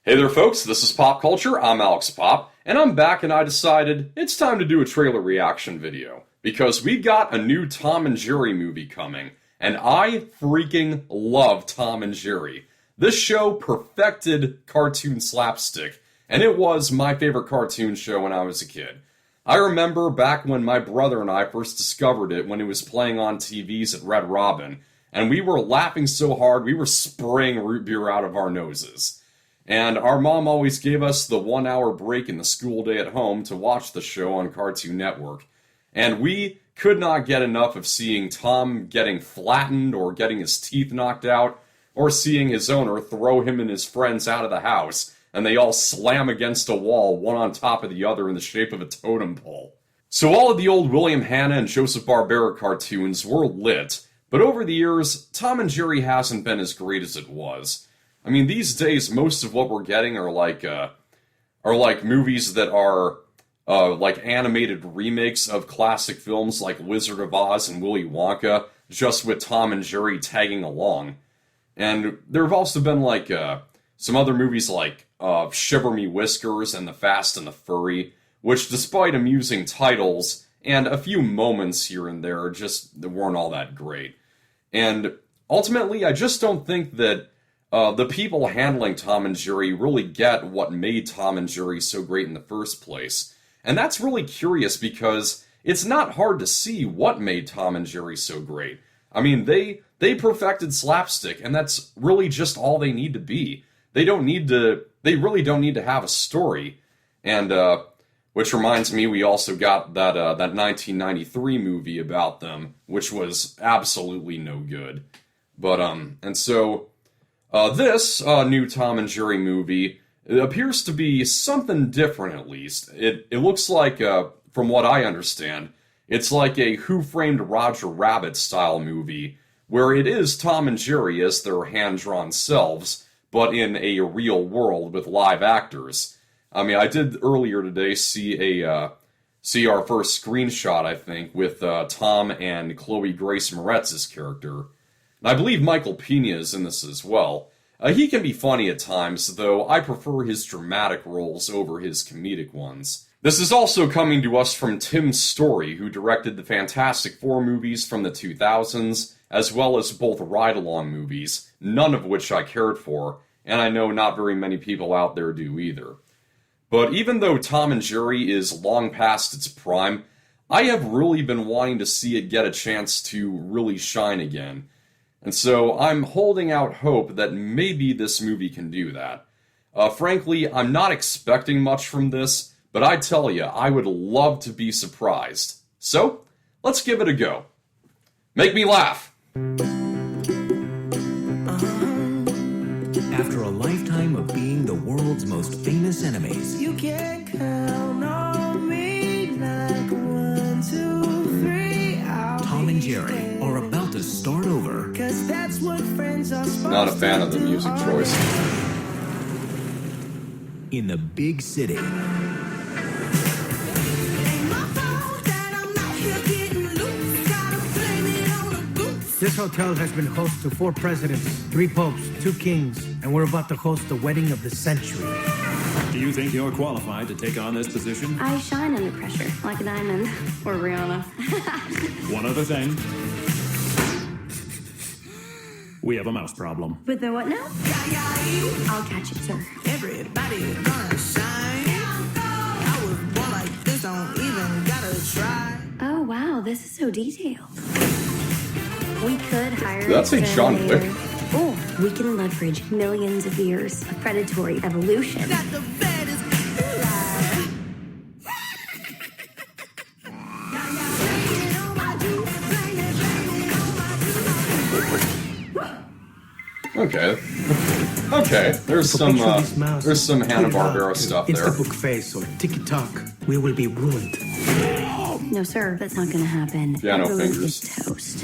Hey there folks, this is Pop Culture, I'm Alex Pop, and I'm back and I decided it's time to do a trailer reaction video. Because we got a new Tom and Jerry movie coming, and I freaking love Tom and Jerry. This show perfected cartoon slapstick, and it was my favorite cartoon show when I was a kid. I remember back when my brother and I first discovered it when it was playing on TVs at Red Robin, and we were laughing so hard we were spraying root beer out of our noses. And our mom always gave us the 1 hour break in the school day at home to watch the show on Cartoon Network. And we could not get enough of seeing Tom getting flattened or getting his teeth knocked out, or seeing his owner throw him and his friends out of the house, and they all slam against a wall, one on top of the other in the shape of a totem pole. So all of the old William Hanna and Joseph Barbera cartoons were lit, but over the years, Tom and Jerry hasn't been as great as it was. I mean, these days, most of what we're getting are like movies that are like animated remakes of classic films like Wizard of Oz and Willy Wonka, just with Tom and Jerry tagging along. And there have also been like some other movies like Shiver Me Whiskers and The Fast and the Furry, which, despite amusing titles and a few moments here and there, just weren't all that great. And ultimately, I just don't think that the people handling Tom and Jerry really get what made Tom and Jerry so great in the first place. And that's really curious because it's not hard to see what made Tom and Jerry so great. I mean, they perfected slapstick, and that's really just all they need to be. They really don't need to have a story. And, which reminds me, we also got that 1993 movie about them, which was absolutely no good. But, and so this new Tom and Jerry movie, it appears to be something different, at least. It looks like, from what I understand, it's like a Who Framed Roger Rabbit style movie, where it is Tom and Jerry as their hand-drawn selves, but in a real world with live actors. I mean, I did earlier today see our first screenshot, I think, with Tom and Chloe Grace Moretz's character. And I believe Michael Pena is in this as well. He can be funny at times, though I prefer his dramatic roles over his comedic ones. This is also coming to us from Tim Story, who directed the Fantastic Four movies from the 2000s, as well as both ride-along movies, none of which I cared for, and I know not very many people out there do either. But even though Tom and Jerry is long past its prime, I have really been wanting to see it get a chance to really shine again. And so I'm holding out hope that maybe this movie can do that. Frankly, I'm not expecting much from this, but I tell you, I would love to be surprised. So, let's give it a go. Make me laugh! After a lifetime of being the world's most famous enemies, you can count on me like 1, 2, 3. Tom and Jerry are about to start over. 'Cause that's what friends are supposed Not a fan of the music choice. In the big city. This hotel has been host to 4 presidents, 3 popes, 2 kings, and we're about to host the wedding of the century. Do you think you're qualified to take on this position? I shine under pressure, like a diamond. Or Rihanna. One other thing. We have a mouse problem. With the what now? I'll catch it, sir. Everybody gonna shine. I was born like this, don't even gotta try. Oh, wow, this is so detailed. We could hire That's a John Wick. Or we can leverage millions of years of predatory evolution. Got the baddest life. Okay, there's some Hanna-Barbera stuff there. Instabook face or TikTok. We will be ruined. No, sir, that's not gonna happen. Piano Everyone fingers. is toast.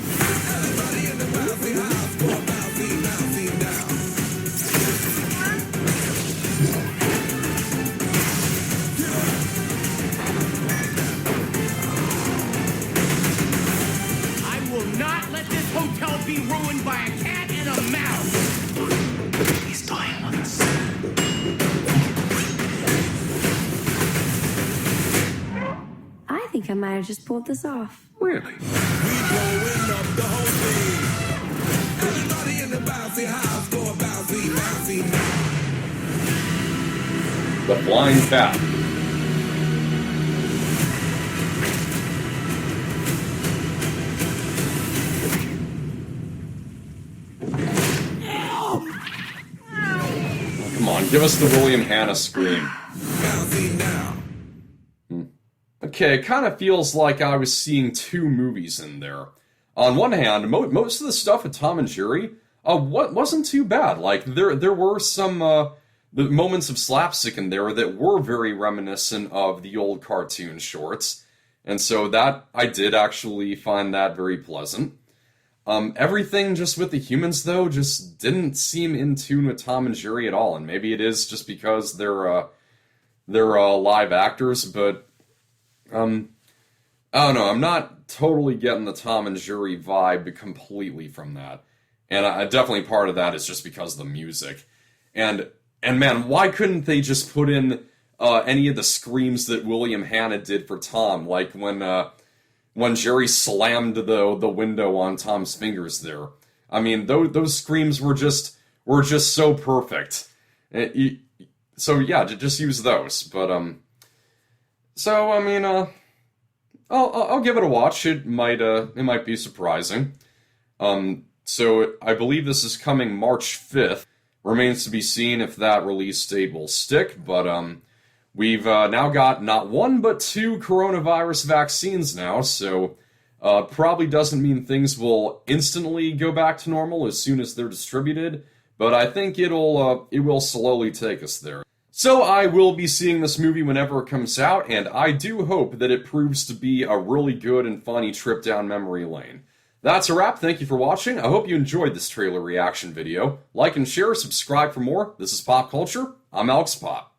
I will not let this hotel be ruined by a cat and a mouse. He's dying on us. might have just pulled this off. Really? The Flying Cat. Oh, come on, give us the William Hanna scream. Okay, it kind of feels like I was seeing two movies in there. On one hand, most of the stuff with Tom and Jerry wasn't too bad. Like, there were some the moments of slapstick in there that were very reminiscent of the old cartoon shorts. And so that, I did actually find that very pleasant. Everything just with the humans, though, just didn't seem in tune with Tom and Jerry at all. And maybe it is just because they're live actors, but I don't know, I'm not totally getting the Tom and Jerry vibe completely from that. And I definitely part of that is just because of the music. And man, why couldn't they just put in any of the screams that William Hanna did for Tom, like when Jerry slammed the window on Tom's fingers there? I mean, those screams were just so perfect. So yeah, just use those. But so I mean, I'll give it a watch. It might be surprising. So I believe this is coming March 5th. Remains to be seen if that release date will stick, but we've now got not one but two coronavirus vaccines now, so probably doesn't mean things will instantly go back to normal as soon as they're distributed, but I think it will slowly take us there. So I will be seeing this movie whenever it comes out, and I do hope that it proves to be a really good and funny trip down memory lane. That's a wrap. Thank you for watching. I hope you enjoyed this trailer reaction video. Like and share, subscribe for more. This is Pop Culture. I'm Alex Pop.